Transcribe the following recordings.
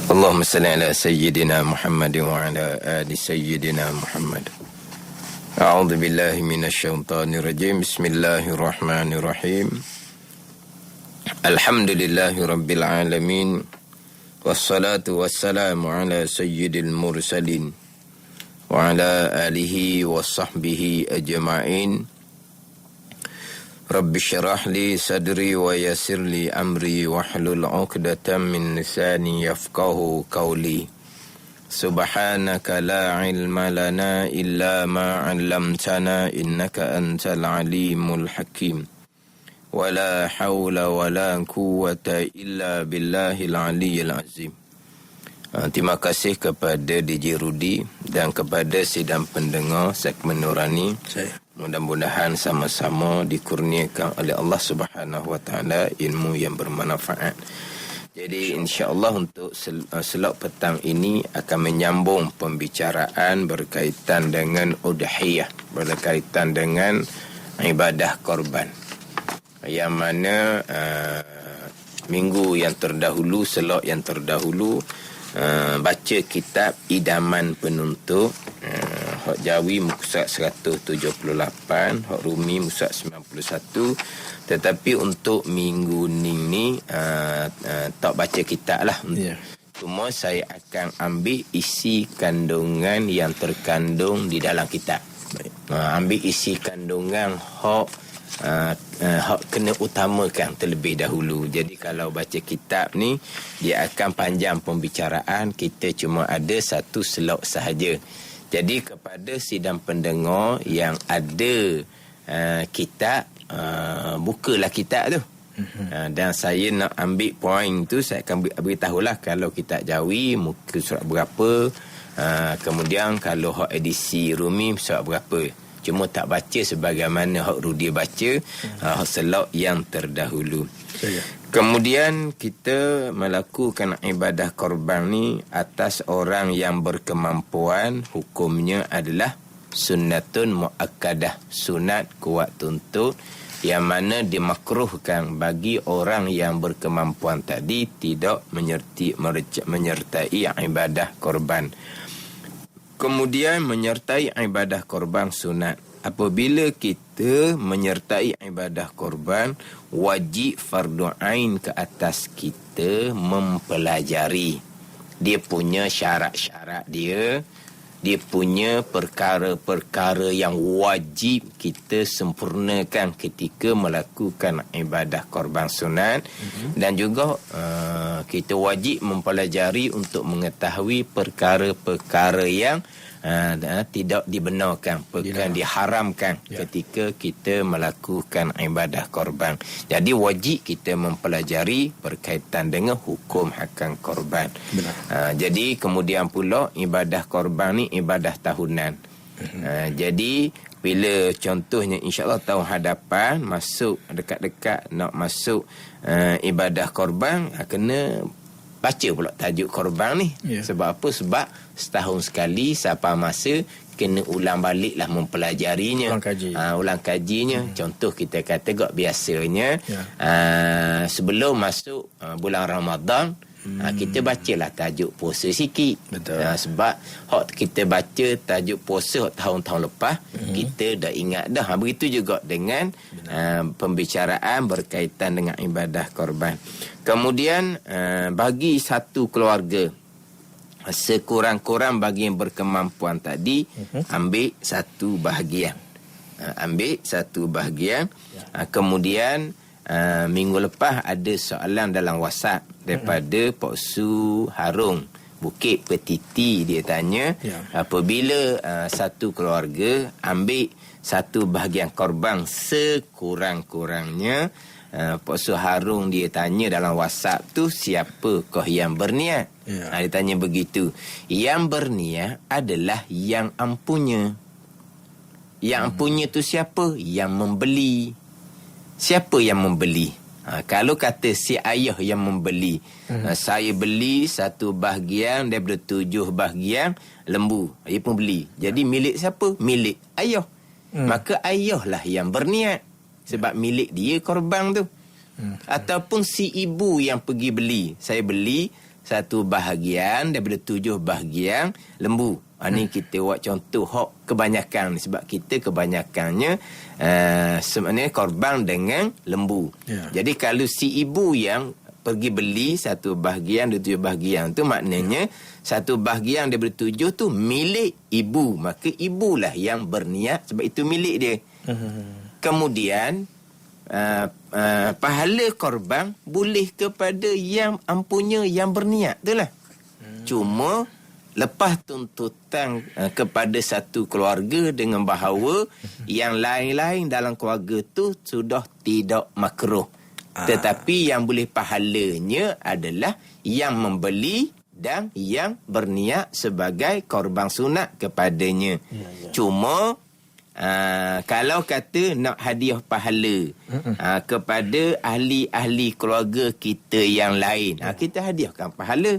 اللهم صل على سيدنا محمد وعلى آل سيدنا محمد. أعوذ بالله من الشيطان الرجيم. بسم الله الرحمن الرحيم. الحمد لله رب العالمين، والصلاة والسلام على سيد المرسلين وعلى آله وصحبه أجمعين. رب اشرح لي صدري ويسر لي أمري واحلل عقدة من لساني يفقهوا قولي. سبحانك لا علم لنا إلا ما علمتنا إنك أنت العليم الحكيم. ولا حول ولا قوة إلا بالله العلي العظيم. Terima kasih kepada DJ Rudi dan kepada sidang pendengar segmen Nurani. Mudah-mudahan sama-sama dikurniakan oleh Allah Subhanahu Wa Taala ilmu yang bermanfaat. Jadi insya-Allah untuk slot petang ini akan menyambung pembicaraan berkaitan dengan udhiyah, berkaitan dengan ibadah korban. Yang mana minggu yang terdahulu, slot yang terdahulu baca kitab Idaman Penuntut, hak Jawi muka surat 178, hak Rumi muka 91. Tetapi untuk minggu ni tak baca kitab lah. Cuma saya akan ambil isi kandungan yang terkandung di dalam kitab. Ambil isi kandungan hak kena utamakan terlebih dahulu. Jadi kalau baca kitab ni, dia akan panjang pembicaraan, kita cuma ada satu slot sahaja. Jadi kepada sidang pendengar yang ada kitab, bukalah kitab tu. Dan saya nak ambil poin tu, saya akan beritahulah kalau kitab Jawi muka surat berapa, kemudian kalau hak edisi Rumi surat berapa. Cuma tak baca sebagaimana hak Rudi baca, hak selok yang terdahulu. Kemudian kita melakukan ibadah korban ni atas orang yang berkemampuan, hukumnya adalah sunnatun muakkadah, sunat kuat tuntut, yang mana dimakruhkan bagi orang yang berkemampuan tadi tidak menyertai ibadah korban. Kemudian menyertai ibadah korban sunat. Apabila kita menyertai ibadah korban, wajib fardu ain ke atas kita mempelajari. Dia punya syarat-syarat dia punya perkara-perkara yang wajib kita sempurnakan ketika melakukan ibadah korban sunat. Dan juga kita wajib mempelajari untuk mengetahui perkara-perkara yang tidak dibenarkan, perkara diharamkan ketika kita melakukan ibadah korban. Jadi wajib kita mempelajari berkaitan dengan hukum hakam korban. Jadi kemudian pula ibadah korban ni ibadah tahunan. Jadi bila contohnya insya-Allah tahun hadapan masuk dekat-dekat nak masuk ibadah korban, kena baca pula tajuk korban ni. Sebab apa? Sebab setahun sekali siapa masa kena ulang baliklah mempelajarinya, ulang kajinya. Contoh kita kata gak biasanya sebelum masuk bulan Ramadan, kita bacalah tajuk puasa sikit. Sebab hak kita baca tajuk puasa tahun-tahun lepas, kita dah ingat dah. Begitu juga dengan pembicaraan berkaitan dengan ibadah korban. Kemudian bagi satu keluarga, sekurang-kurang bagi yang berkemampuan tadi, ambil satu bahagian. Kemudian minggu lepas ada soalan dalam WhatsApp daripada Pak Su Harung Bukit Petiti. Dia tanya, apabila satu keluarga ambil satu bahagian korban sekurang-kurangnya, Pak Su Harung dia tanya dalam WhatsApp tu, siapakah yang berniat? Dia tanya begitu. Yang berniat adalah yang ampunya. Yang ampunya tu siapa? Yang membeli. Siapa yang membeli? Kalau kata si ayah yang membeli, saya beli satu bahagian daripada 7 bahagian lembu, dia pun beli. Jadi milik siapa? Milik ayah. Maka ayahlah yang berniat, sebab milik dia korban tu. Ataupun si ibu yang pergi beli, saya beli satu bahagian daripada 7 bahagian lembu. Ni kita buat contoh hok kebanyakan ni, sebab kita kebanyakannya sebenarnya korban dengan lembu. Jadi kalau si ibu yang pergi beli satu bahagian dari 7 bahagian tu, maknanya satu bahagian daripada 7 tu milik ibu, maka ibulah yang berniat sebab itu milik dia. Kemudian pahala korban boleh kepada yang ampunya yang berniat itulah. Cuma lepas tuntutan kepada satu keluarga dengan bahawa yang lain-lain dalam keluarga tu sudah tidak makruh. Tetapi yang boleh pahalanya adalah yang membeli dan yang berniat sebagai korban sunat kepadanya. Cuma kalau kata nak hadiah pahala kepada ahli-ahli keluarga kita yang lain, kita hadiahkan pahala.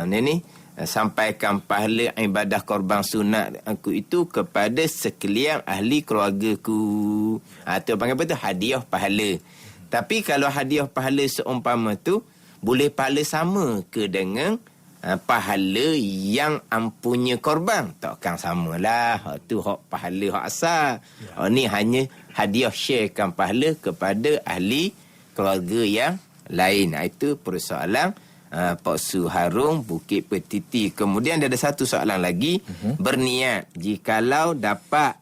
Ni sampaikan pahala ibadah korban sunat aku itu kepada sekalian ahli keluargaku. Itu panggil apa tu? Hadiah pahala. Tapi kalau hadiah pahala seumpama tu, boleh pahala sama ke dengan pahala yang ampunya korban? Takkan samalah. Tu hak pahala hak asal. Ni hanya hadiah sharekan pahala kepada ahli keluarga yang lain. Itu persoalan Pak Suharung, Bukit Petiti. Kemudian ada satu soalan lagi. Berniat jikalau dapat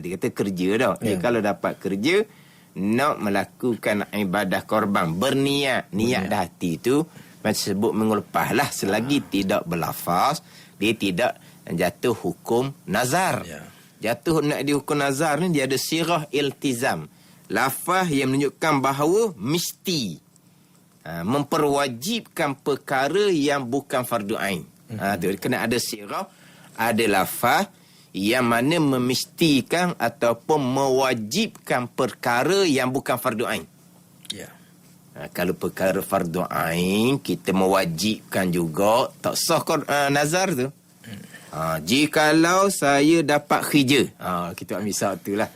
dia kata kerja dah. Jikalau dapat kerja nak melakukan ibadah korban, berniat, niat dah hati tu macam sebut minggu lepas lah, selagi tidak berlafaz, dia tidak jatuh hukum nazar. Jatuh nak dihukum nazar ni dia ada sirah iltizam, lafaz yang menunjukkan bahawa mesti memperwajibkan perkara yang bukan fardu ain. Tu kena ada sirah, ada lafaz yang mana memestikan ataupun mewajibkan perkara yang bukan fardu ain. Kalau perkara fardu ain kita mewajibkan juga, tak sah nazar tu. Jikalau saya dapat kerja, kita ambil satu lah.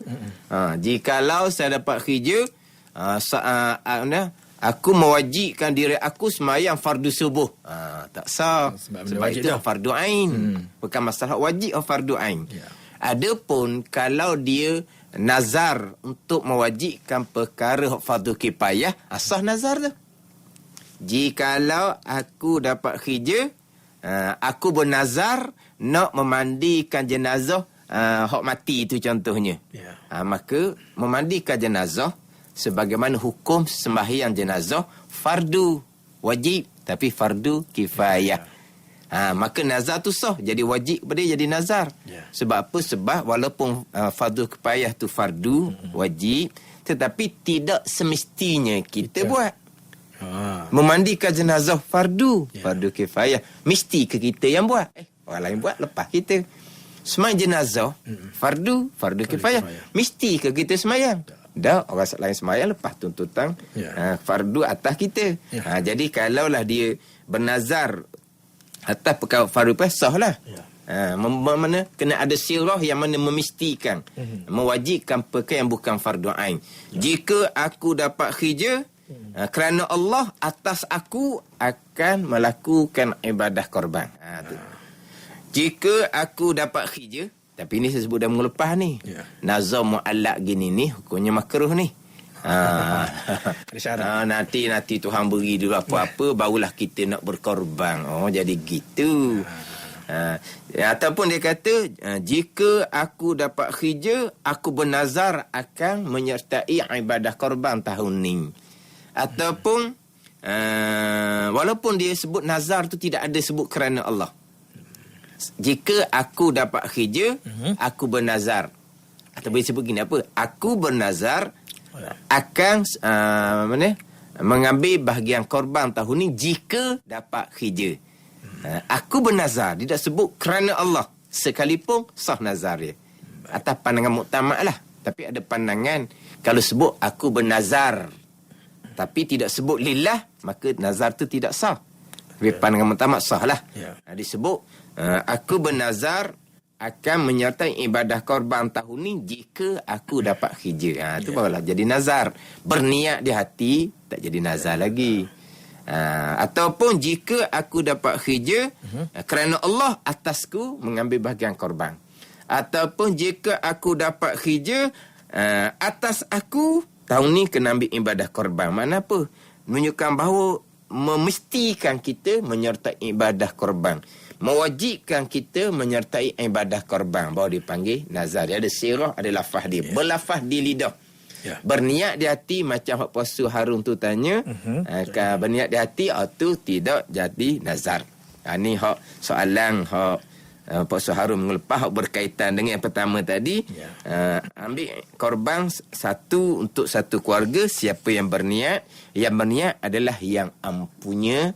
Jikalau saya dapat kerja, aku mewajibkan diri aku semayang fardu subuh. Tak sah. Sebab itu fardu ain. Bukan masalah wajib atau fardu ain. Adapun kalau dia nazar untuk mewajibkan perkara fardu kifayah, sah nazar tu. Jikalau aku dapat kerja, aku bernazar nak memandikan jenazah hak mati itu contohnya. Maka memandikan jenazah sebagaimana hukum sembahyang jenazah fardu wajib tapi fardu kifayah. Maka nazar tu sah, jadi wajib pada jadi nazar. Sebab apa? Sebab walaupun fardu kifayah tu fardu wajib, tetapi tidak semestinya kita buat. Memandikan jenazah fardu kifayah, mesti ke kita yang buat? Orang lain buat lepas kita. Sembahyang jenazah fardu kifayah, mesti ke kita sembahyang? Dah, orang lain sembahyang lepas tuntutan fardu atas kita. Jadi kalaulah dia bernazar atas perkara fardu sah lah. Mana kena ada sirah yang mana memestikan, mewajibkan perkara yang bukan fardu ain. Jika aku dapat kerja, kerana Allah atas aku akan melakukan ibadah korban. Jika aku dapat kerja, tapi ini saya sebut dah minggu lepas ni. Nazar mu'allak gini ni hukumnya makruh ni. Nanti Tuhan beri dulu apa-apa barulah kita nak berkorban. Jadi gitu. Ataupun dia kata jika aku dapat kerja, aku bernazar akan menyertai ibadah korban tahun ni. Ataupun walaupun dia sebut nazar tu tidak ada sebut kerana Allah. Jika aku dapat kerja, aku bernazar. Atau boleh sebut gini apa? Aku bernazar akan mengambil bahagian korban tahun ni jika dapat kerja. Aku bernazar, tidak sebut kerana Allah. Sekalipun sah nazar dia. Atas pandangan muktamad lah. Tapi ada pandangan kalau sebut aku bernazar tapi tidak sebut lillah, maka nazar tu tidak sah. Tapi pandangan muktamad sah lah. Disebut aku bernazar akan menyertai ibadah korban tahun ni jika aku dapat kerja. Itu barulah jadi nazar. Berniat di hati tak jadi nazar lagi. Ataupun jika aku dapat kerja kerana Allah atasku mengambil bahagian korban. Ataupun jika aku dapat kerja atas aku tahun ni kena ambil ibadah korban. Mana apa? Menunjukkan bahawa memestikan kita menyertai ibadah korban. Mewajibkan kita menyertai ibadah korban. Bahawa dipanggil nazar. Dia ada sirah, ada lafaz dia. Berlafaz di lidah. Berniat di hati macam Pak Puasa Harun tu tanya. Berniat di hati tu tidak jadi nazar. Ni soalan Pak Puasa Harun mengelepas berkaitan dengan yang pertama tadi. Ambil korban satu untuk satu keluarga. Siapa yang berniat? Yang berniat adalah yang ampunya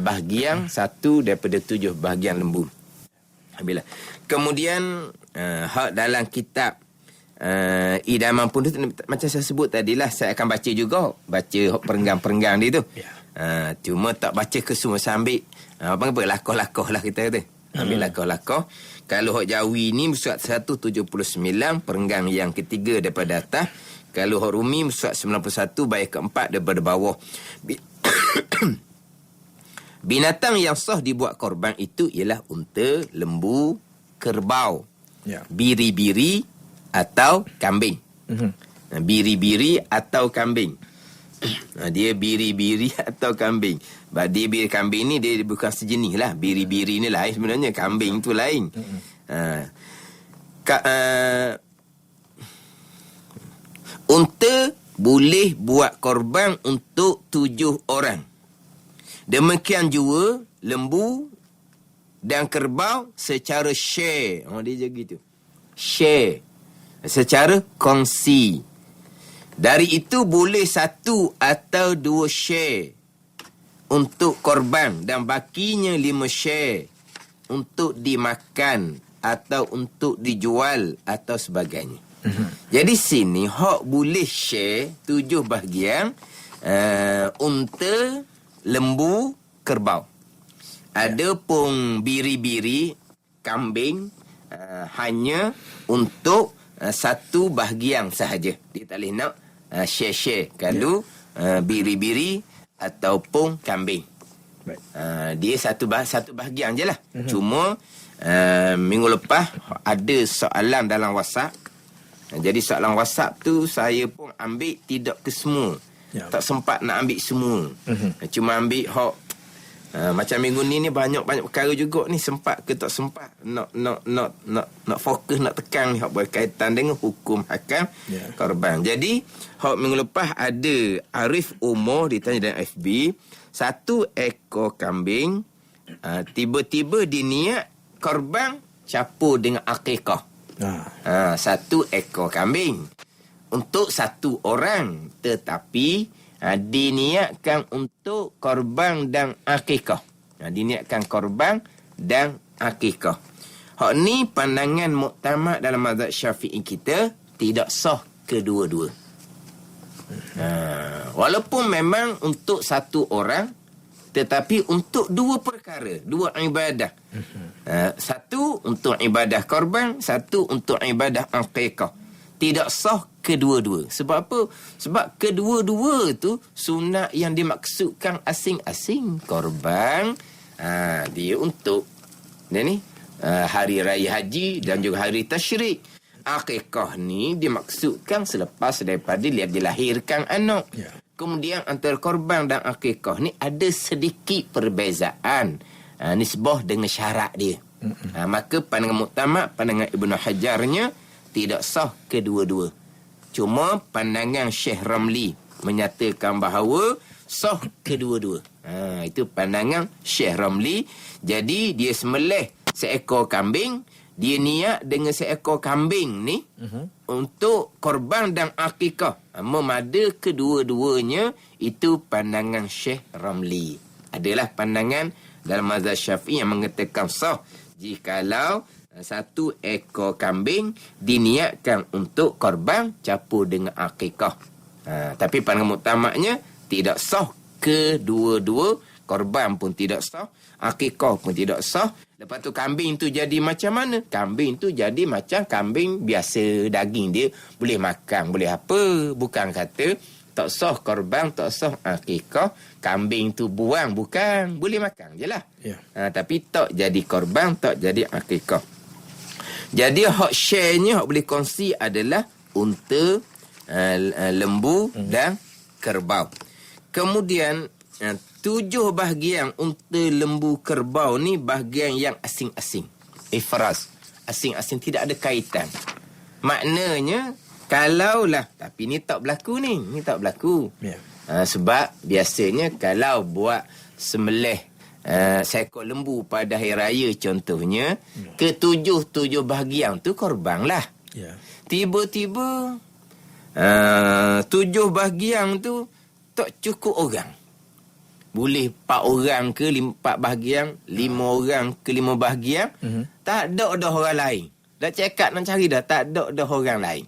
bahagian satu daripada 7 bahagian lembu. Bila kemudian dalam kitab idaman pun tu, macam saya sebut tadilah, saya akan baca juga, baca perenggang-perenggang dia tu. Cuma tak baca ke semua, saya ambil apa lakoh-lakoh lah kita kata. Ambil lakoh-lakoh. Kalau hak Jawi ni surat 179, perenggang yang ketiga daripada atas. Kalau hak Rumi surat 91 baris keempat daripada bawah. Binatang yang sah dibuat korban itu ialah unta, lembu, kerbau, biri-biri atau kambing. Biri-biri atau kambing. Dia biri-biri atau kambing. Dia biri kambing ni dia bukan sejenis lah. Biri-biri ni lain sebenarnya. Kambing tu lain. Unta boleh buat korban untuk 7 orang. Demikian juga lembu dan kerbau secara share. Dia gitu. Share. Secara kongsi. Dari itu boleh 1 atau 2 share untuk korban dan bakinya 5 share untuk dimakan atau untuk dijual atau sebagainya. Jadi sini hak boleh share 7 bahagian, unta, lembu, kerbau. Adapun biri-biri, kambing hanya untuk 1 bahagian sahaja. Dia tak boleh nak share-share kalau biri-biri ataupun kambing. Dia satu bahagian je lah. Cuma minggu lepas ada soalan dalam WhatsApp. Jadi soalan WhatsApp tu saya pun ambil tidak ke semua. Tak sempat nak ambil semua. Cuma ambil hak macam minggu ni banyak perkara juga ni, sempat ke tak sempat nak fokus, nak tekan hak berkaitan dengan hukum hakam korban. Jadi hak minggu lepas ada Arif Umar ditanya dalam FB, 1 ekor kambing tiba-tiba diniat korban capur dengan akikah. 1 ekor kambing untuk 1 orang, tetapi diniatkan untuk korban dan akikah. Diniatkan korban dan akikah. Hak ni pandangan muktamad dalam mazhab Syafi'i kita, tidak sah kedua-dua. Walaupun memang untuk 1 orang, tetapi untuk 2 perkara, 2 ibadah. 1 untuk ibadah korban, 1 untuk ibadah akikah. Tidak sah kedua-dua. Sebab apa? Sebab kedua-dua tu sunat yang dimaksudkan asing-asing. Korban dia untuk hari raya haji dan juga hari tasyrik. Akikah ni dimaksudkan selepas daripada dia dilahirkan anak. Kemudian antara korban dan akikah ni ada sedikit perbezaan nisbah dengan syarat dia. Maka pandangan muktamad, pandangan Ibnu Hajarnya, tidak sah kedua-dua. Cuma pandangan Syekh Ramli menyatakan bahawa sah kedua-dua. Itu pandangan Syekh Ramli. Jadi dia sembelih seekor kambing, dia niat dengan seekor kambing ni untuk korban dan akikah. Memada kedua-duanya, itu pandangan Syekh Ramli. Adalah pandangan dalam mazhab Syafi'i yang mengatakan sah jikalau 1 ekor kambing diniatkan untuk korban capur dengan akikah. Tapi pandangan muktamadnya tidak sah kedua-dua. Korban pun tidak sah, akikah pun tidak sah. Lepas tu kambing tu jadi macam mana? Kambing tu jadi macam kambing biasa, daging dia boleh makan, boleh apa. Bukan kata tak sah korban, tak sah akikah. Kambing tu buang, bukan. Boleh makan je lah. Tapi tak jadi korban, tak jadi akikah. Jadi hak share-nya, hak boleh kongsi adalah unta, lembu dan kerbau. Kemudian 7 bahagian unta, lembu, kerbau ni bahagian yang asing-asing. Ifraz. Asing-asing, tidak ada kaitan. Maknanya, kalaulah, tapi ni tak berlaku ni. Ni tak berlaku. Sebab biasanya kalau buat sembelih seekor lembu pada hari raya contohnya, ke-7 bahagian tu korban lah. Tiba-tiba 7 bahagian tu tak cukup orang. Boleh 4 orang ke 4 bahagian, 5 orang ke 5 bahagian. Tak ada dah orang lain. Dah cakap nak cari dah, tak ada dah orang lain.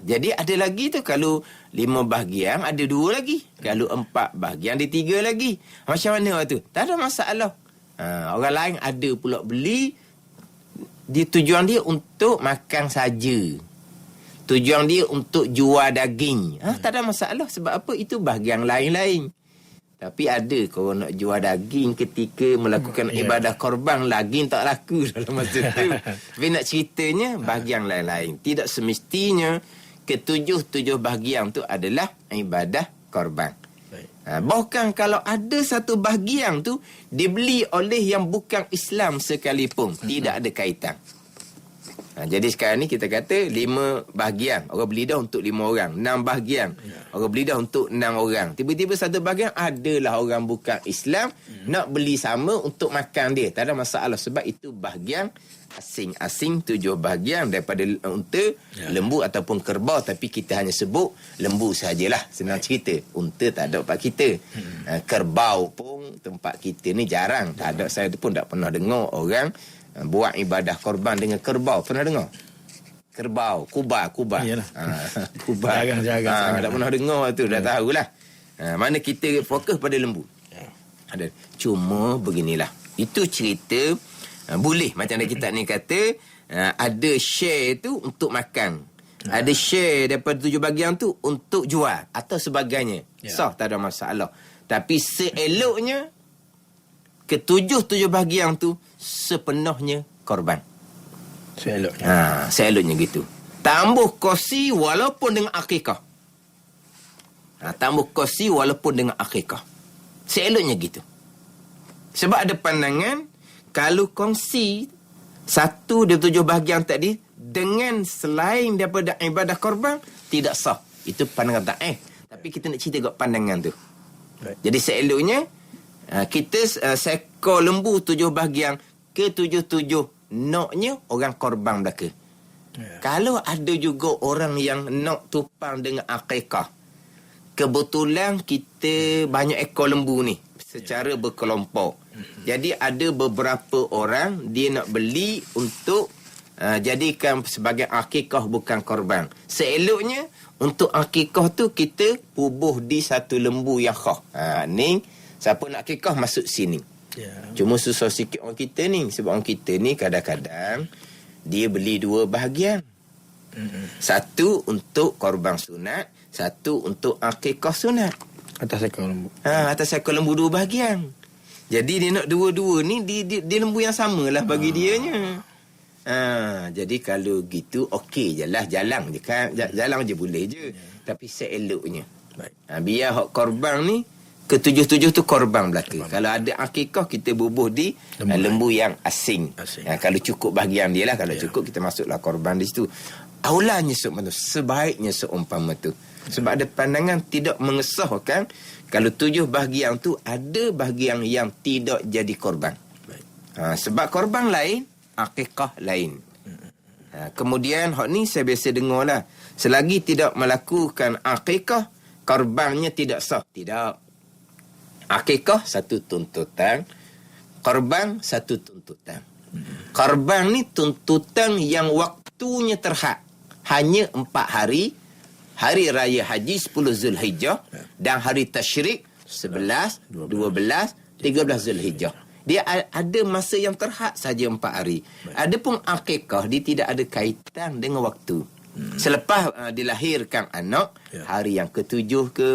Jadi ada lagi tu, kalau 5 bahagian ada 2 lagi, kalau 4 bahagian ada 3 lagi. Macam mana tu? Tak ada masalah. Orang lain ada pula beli, tujuan dia untuk makan saja. Tujuan dia untuk jual daging. Tak ada masalah. Sebab apa? Itu bahagian lain-lain. Tapi ada korang nak jual daging ketika melakukan ibadah korban, daging tak laku dalam masa tu. Tapi nak ceritanya bahagian lain-lain. Tidak semestinya ke-7 bahagian tu adalah ibadah korban. Bahkan kalau ada satu bahagian tu dibeli oleh yang bukan Islam sekalipun, tidak ada kaitan. Jadi sekarang ni kita kata 5 bahagian. Orang beli dah untuk 5 orang. 6 bahagian. Orang beli dah untuk 6 orang. Tiba-tiba satu bahagian adalah orang bukan Islam. Nak beli sama untuk makan dia. Tak ada masalah. Sebab itu bahagian asing-asing, 7 bahagian daripada unta, lembu ataupun kerbau. Tapi kita hanya sebut lembu sajalah. Senang cerita. Unta tak ada tempat kita. Kerbau pun tempat kita ni jarang. Tak ada. Saya pun tak pernah dengar orang buat ibadah korban dengan kerbau. Pernah dengar? Kerbau, kubah. Kubah. Jarang. Tak pernah dengar tu, dah tahulah. Mana kita fokus pada lembu. Ada. Cuma beginilah. Itu cerita boleh macam kita ni kata, ada share tu untuk makan. Ada share daripada 7 bahagian tu untuk jual atau sebagainya. Sah, tak ada masalah. Tapi seeloknya ke-7 bahagian tu sepenuhnya korban. Seeloknya gitu. Tambah kosi walaupun dengan akikah. Tambah kosi walaupun dengan akikah. Seeloknya gitu. Sebab ada pandangan kalau kongsi 1 dari 7 bahagian tadi dengan selain daripada ibadah korban, tidak sah. Itu pandangan tak. Tapi kita nak cerita kat pandangan tu. Jadi seeloknya kita seekor lembu 7 bahagian, ke-7 naknya orang korban belaka. Kalau ada juga orang yang nak tupang dengan akikah, kebetulan kita banyak ekor lembu ni secara berkelompok. Jadi ada beberapa orang dia nak beli untuk jadikan sebagai akikah, bukan korban. Seeloknya untuk akikah tu kita pubuh di satu lembu yang khas. Ni siapa nak akikah masuk sini. Cuma susah sikit orang kita ni. Sebab orang kita ni kadang-kadang dia beli 2 bahagian. Satu untuk korban sunat, satu untuk akikah sunat. Atas ekor lembu. Atas ekor lembu 2 bahagian. Jadi dia nak dua-dua ni dia lembu yang samalah bagi dianya. Jadi kalau gitu okey je lah, jalan je kan. Jalan je boleh je. Tapi seeloknya. Biar hak korban ni ke-7 tu korban belaka. Kalau ada akikah kita bubuh di lembu yang asing. Kalau cukup bahagian dia lah. Kalau cukup kita masuklah korban di situ. Aulanya sebaiknya seumpama tu. Sebab ada pandangan tidak mengesahkan kalau 7 bahagian tu ada bahagian yang tidak jadi korban. Sebab korban lain, akikah lain. Kemudian hak ni saya biasa dengar lah. Selagi tidak melakukan akikah, korbannya tidak sah. Tidak. Akikah satu tuntutan, korban satu tuntutan. Korban ni tuntutan yang waktunya terhad. Hanya 4 hari. Hari Raya Haji 10 Zulhijjah dan hari Tasyrik 11, 12, 13 Zulhijjah. Dia ada masa yang terhad saja 4 hari. Adapun akikah dia tidak ada kaitan dengan waktu. Selepas dilahirkan anak, hari yang ke-7 ke,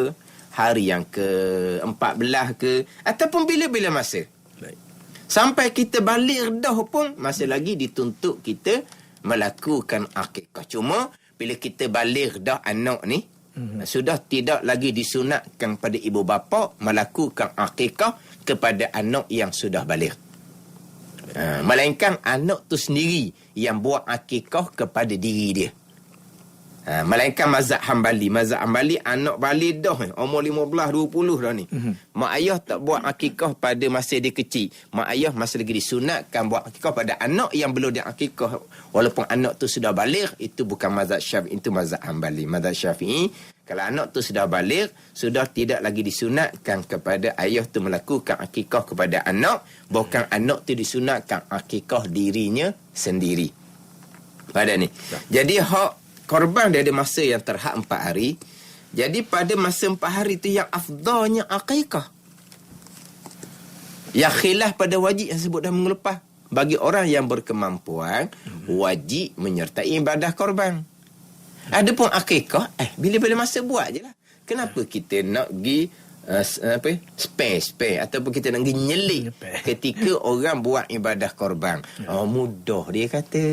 hari yang ke-14 ke, ataupun bila-bila masa. Baik. Sampai kita balik dah pun masih lagi dituntut kita melakukan akikah. Cuma bila kita balik dah anak ni, sudah tidak lagi disunatkan pada ibu bapa melakukan akikah kepada anak yang sudah balik. Melainkan anak tu sendiri yang buat akikah kepada diri dia. Melainkan mazhab Hambali. Mazhab Hambali anak balik dah umur 15-20 dah ni. Mak ayah tak buat akikah pada masa dia kecil. Mak ayah masih lagi disunatkan buat akikah pada anak yang belum dia akikah. Walaupun anak tu sudah balik, itu bukan mazhab Syafi'i, itu mazhab Hambali. Mazhab Syafi'i, kalau anak tu sudah balik, sudah tidak lagi disunatkan kepada ayah tu melakukan akikah kepada anak. Bukan anak tu disunatkan akikah dirinya sendiri. Pada ni. Jadi hak korban dia ada masa yang terhad 4 hari. Jadi pada masa 4 hari tu yang afdalnya akikah. Yang khilaf pada wajib yang sebut dah minggu lepas. Bagi orang yang berkemampuan, wajib menyertai ibadah korban. Adapun akikah, bila-bila masa buat je lah. Kenapa kita nak pergi spare ataupun kita nak pergi nyelik ketika orang buat ibadah korban? Mudah dia kata.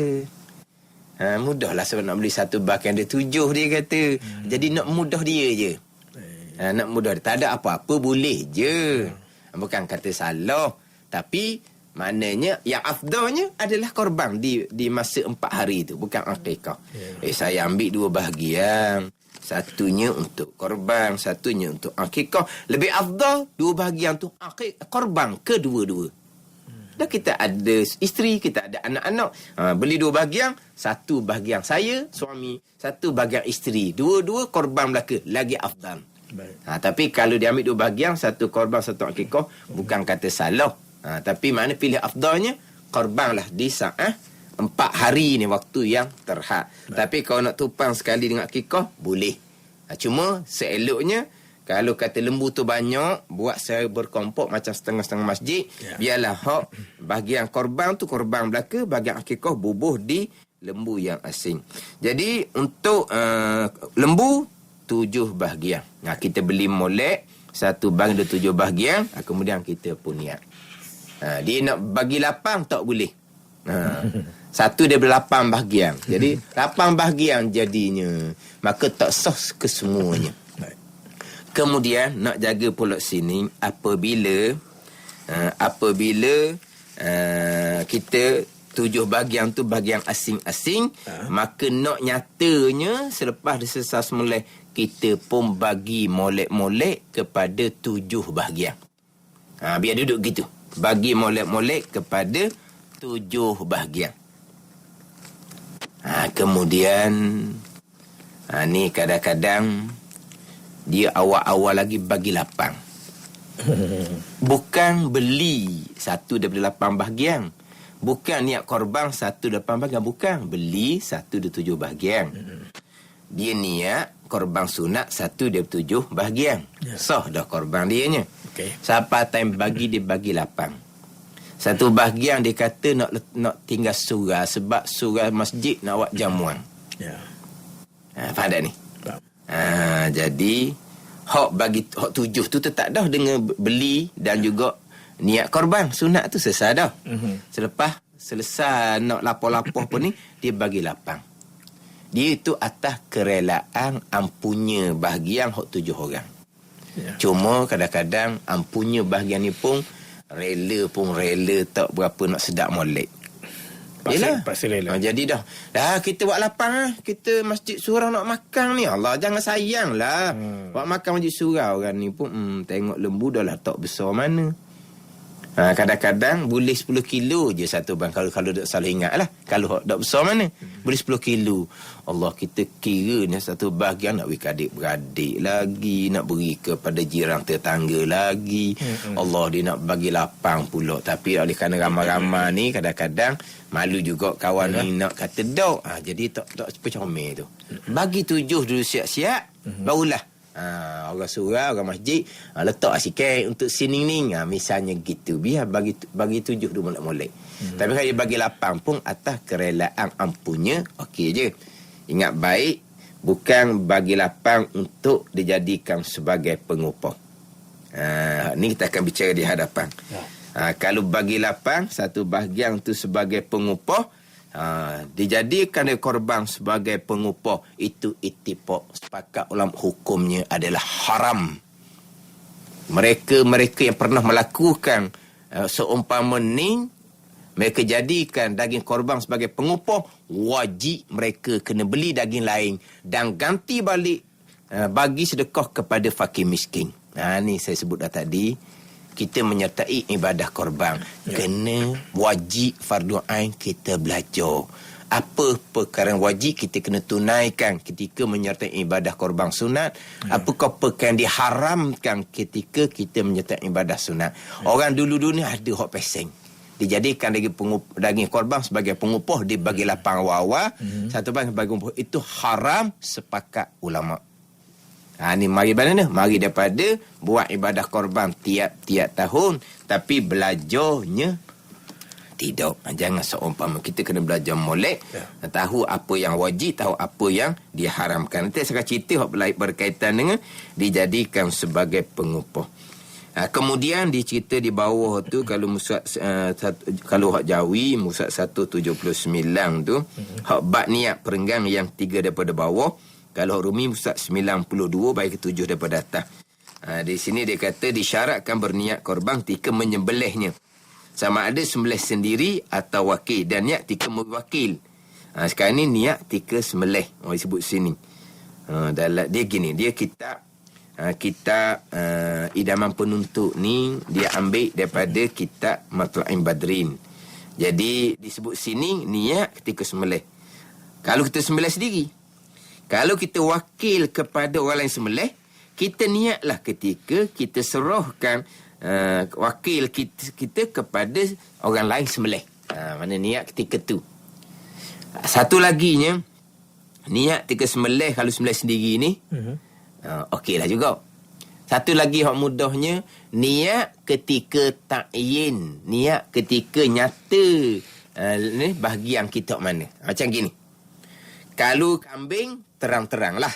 Mudahlah sebab nak beli satu bak yang ada 7 dia kata. Jadi nak mudah dia je. Nak mudah dia. Tak ada apa-apa, boleh je. Bukan kata salah. Tapi maknanya yang afdalnya adalah korban di masa 4 hari tu. Bukan akikah. Saya ambil 2 bahagian. Satunya untuk korban, satunya untuk akikah. Lebih afdal 2 bahagian tu korban kedua-dua. Dan kita ada isteri, kita ada anak-anak. Beli 2 bahagian. 1 bahagian saya, suami. 1 bahagian isteri. Dua-dua korban belaka. Lagi afdal. Tapi kalau dia ambil 2 bahagian, 1 korban, 1 akikah, bukan kata salah. Tapi mana pilih afdalnya, korban lah di saat 4 hari ni waktu yang terhad. Tapi kalau nak tupang sekali dengan akikah, boleh. Cuma seeloknya, kalau kata lembu tu banyak, buat saya berkelompok macam setengah-setengah masjid. Biarlah hak bahagian korban tu korban belaka, bahagian akikah bubuh di lembu yang asing. Jadi untuk lembu 7 bahagian. Kita beli molek 1 bang ada 7 bahagian, kemudian kita pun niat. Dia nak bagi 8 tak boleh. 1 daripada 8 bahagian. Jadi 8 bahagian jadinya, maka tak sah kesemuanya. Kemudian nak jaga pula sini apabila kita 7 bahagian tu bahagian asing-asing, maka nak nyatanya selepas selesai semula kita pun bagi molek-molek kepada 7 bahagian. Biar duduk gitu. Bagi molek-molek kepada 7 bahagian. Kemudian ni kadang-kadang dia awal-awal lagi bagi 8. Bukan beli 1 daripada 8 bahagian. Bukan niat korban 1 daripada 8 bahagian. Bukan. Beli 1 daripada 7 bahagian. Dia niat korban sunat 1 daripada 7 bahagian. Sah dah korban dia nya. Sampai time bagi, dia bagi 8. 1 bahagian dia kata nak tinggal surah. Sebab surah masjid nak buat jamuan. Faham tak ni? Jadi hak 7 tu tetap dah dengan beli dan juga niat korban sunat tu selesai dah. Selepas selesai nak lapor-lapor pun ni, dia bagi 8. Dia itu atas kerelaan ampunya bahagian hak 7 orang. Cuma kadang-kadang ampunya bahagian ni pun rela tak berapa nak sedap molek. Paksa rela. Jadi dah kita buat 8 kita masjid surau nak makan ni. Allah jangan sayang lah. Buat makan masjid surau orang ni pun tengok lembu dah lah tak besar mana. Kadang-kadang boleh 10 kilo je satu bang. Kalau tak salah ingat lah. Kalau tak besar mana, boleh 10 kilo. Allah, kita kira ni satu bahagian nak beri ke adik-beradik lagi, nak beri kepada jiran tetangga lagi. Allah, dia nak bagi 8 pula. Tapi oleh kerana ramai-ramai ni, kadang-kadang malu juga kawan ni nak kata dok. Jadi tak percomel tu. Bagi 7 dulu siap-siap, barulah orang surau, orang masjid letak sikit untuk sini ni. Misalnya gitu. Biar bagi 7 dulu molek-molek. Tapi kalau bagi 8 pun atas kerelaan ampunya, okey je. Ingat baik, bukan bagi lapang untuk dijadikan sebagai pengupah. Ni kita akan bicara di hadapan. Kalau bagi lapang, satu bahagian itu sebagai pengupah, dijadikan korban sebagai pengupah, itu ittifaq sepakat ulama hukumnya adalah haram. Mereka yang pernah melakukan seumpama ni, mereka jadikan daging korban sebagai pengupah, wajib mereka kena beli daging lain dan ganti balik bagi sedekah kepada fakir miskin. Ni saya sebut dah tadi, kita menyertai ibadah korban. Kena wajib fardu ain kita belajar. Apa perkara wajib kita kena tunaikan ketika menyertai ibadah korban sunat. Apakah perkara yang diharamkan ketika kita menyertai ibadah sunat. Orang dulu-dulu ni ada hak peseng. Dijadikan daging korban sebagai pengupah, dibagi lapang awal-awal. Satu bang sebagai pengupah. Itu haram sepakat ulama. Ni mari mana? Mari daripada buat ibadah korban tiap-tiap tahun, tapi belajarnya tidak. Jangan seumpama kita kena belajar molek, tahu apa yang wajib, tahu apa yang diharamkan. Nanti saya akan cerita berkaitan dengan dijadikan sebagai pengupah. Kemudian dicerita di bawah tu, kalau musad kalau hak Jawi musad 179 tu, hak bab niat perenggan yang 3 daripada bawah. Kalau Rumi musad 92 bagi 7 daripada atas. Di sini dia kata disyaratkan berniat korban ketika menyembelihnya, sama ada sembelih sendiri atau wakil, dan niat ketika mewakil. Sekarang ni niat ketika sembelih disebut sini. Dia gini, dia kitab idaman penuntut ni dia ambil daripada kitab Matla'in Badrin. Jadi disebut sini niat ketika sembelih. Kalau kita sembelih sendiri, kalau kita wakil kepada orang lain sembelih, kita niatlah ketika kita serahkan wakil kita kepada orang lain sembelih. Mana niat ketika tu. Satu laginya, niat ketika sembelih, kalau sembelih sendiri ni, okeylah juga. Satu lagi hak mudahnya, niat ketika ta'yin, niat ketika nyata bahagian kita mana. Macam gini. Kalau kambing, terang-terang lah.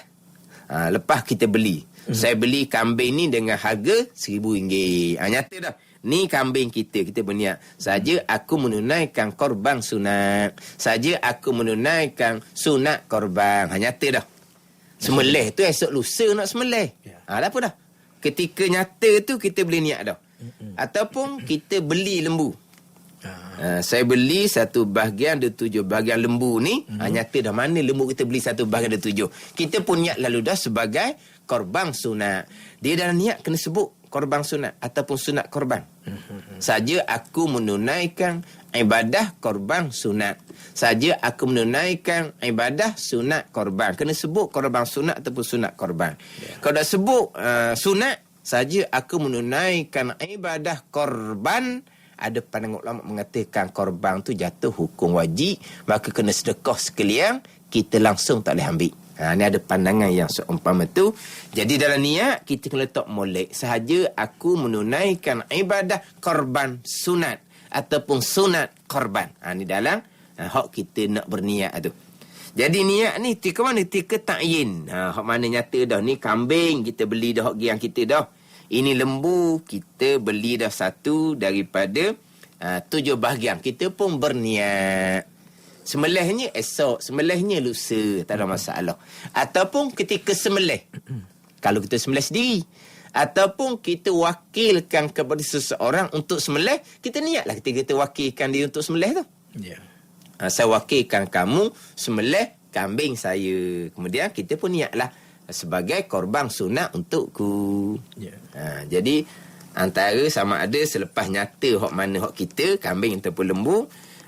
Lepas kita beli. Saya beli kambing ni dengan harga RM1,000. Nyata dah. Ni kambing kita berniat. Saja aku menunaikan korban sunat. Saja aku menunaikan sunat korban. Nyata dah. Semelih tu esok lusa nak semelih. Dah apa dah. Ketika nyata tu kita boleh niat dah. Ataupun kita beli lembu. Saya beli satu bahagian ada 7 bahagian lembu ni. Nyata dah mana lembu kita beli satu bahagian ada 7. Kita pun niat lalu dah sebagai korban sunat. Dia dalam niat kena sebut korban sunat ataupun sunat korban. Saja aku menunaikan ibadah korban sunat. Saja aku menunaikan ibadah sunat korban. Kena sebut korban sunat ataupun sunat korban. Kalau dah sebut sunat, saja aku menunaikan ibadah korban, ada pandangan ulama mengatakan korban tu jatuh hukum wajib, maka kena sedekah sekalian, kita langsung tak boleh ambil. Ni ada pandangan yang seumpama tu. Jadi dalam niat kita kena letak molek, sahaja aku menunaikan ibadah korban sunat ataupun sunat korban. Ni dalam hak kita nak berniat tu. Jadi niat ni tika mana? Tika ta'yin. Hak mana nyata dah. Ni kambing kita beli dah hak yang kita dah. Ini lembu kita beli dah satu daripada 7 bahagian. Kita pun berniat. Semelihnya esok, semelihnya lusa, tak ada masalah. Ataupun ketika semelih, kalau kita semelih sendiri, ataupun kita wakilkan kepada seseorang untuk semelih, kita niatlah ketika kita wakilkan dia untuk semelih tu. Saya wakilkan kamu semelih kambing saya. Kemudian kita pun niatlah sebagai korban sunat untukku. Jadi antara sama ada selepas nyata hak mana hak kita, kambing ataupun lembu,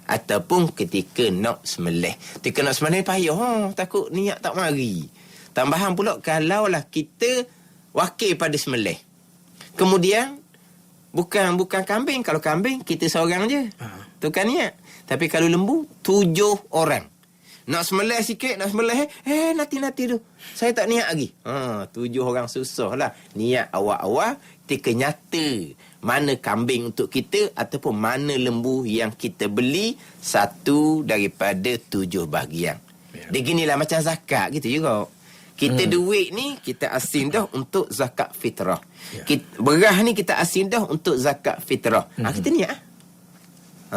ataupun ketika nak semelih. Ketika nak semelih payah, takut niat tak mari. Tambahan pula kalaulah kita wakil pada semelih. Kemudian bukan kambing, kalau kambing kita seorang je. Tu kan niat. Tapi kalau lembu 7 orang. Nak semelih sikit, nak semelih nanti tu. Saya tak niat lagi. 7 orang susah lah. Niat awal-awal ketika nyata mana kambing untuk kita ataupun mana lembu yang kita beli satu daripada 7 bahagian. Dia ginilah macam zakat gitu juga. Kita duit ni kita asin dah untuk zakat fitrah. Beras ni kita asin dah untuk zakat fitrah. Kita niat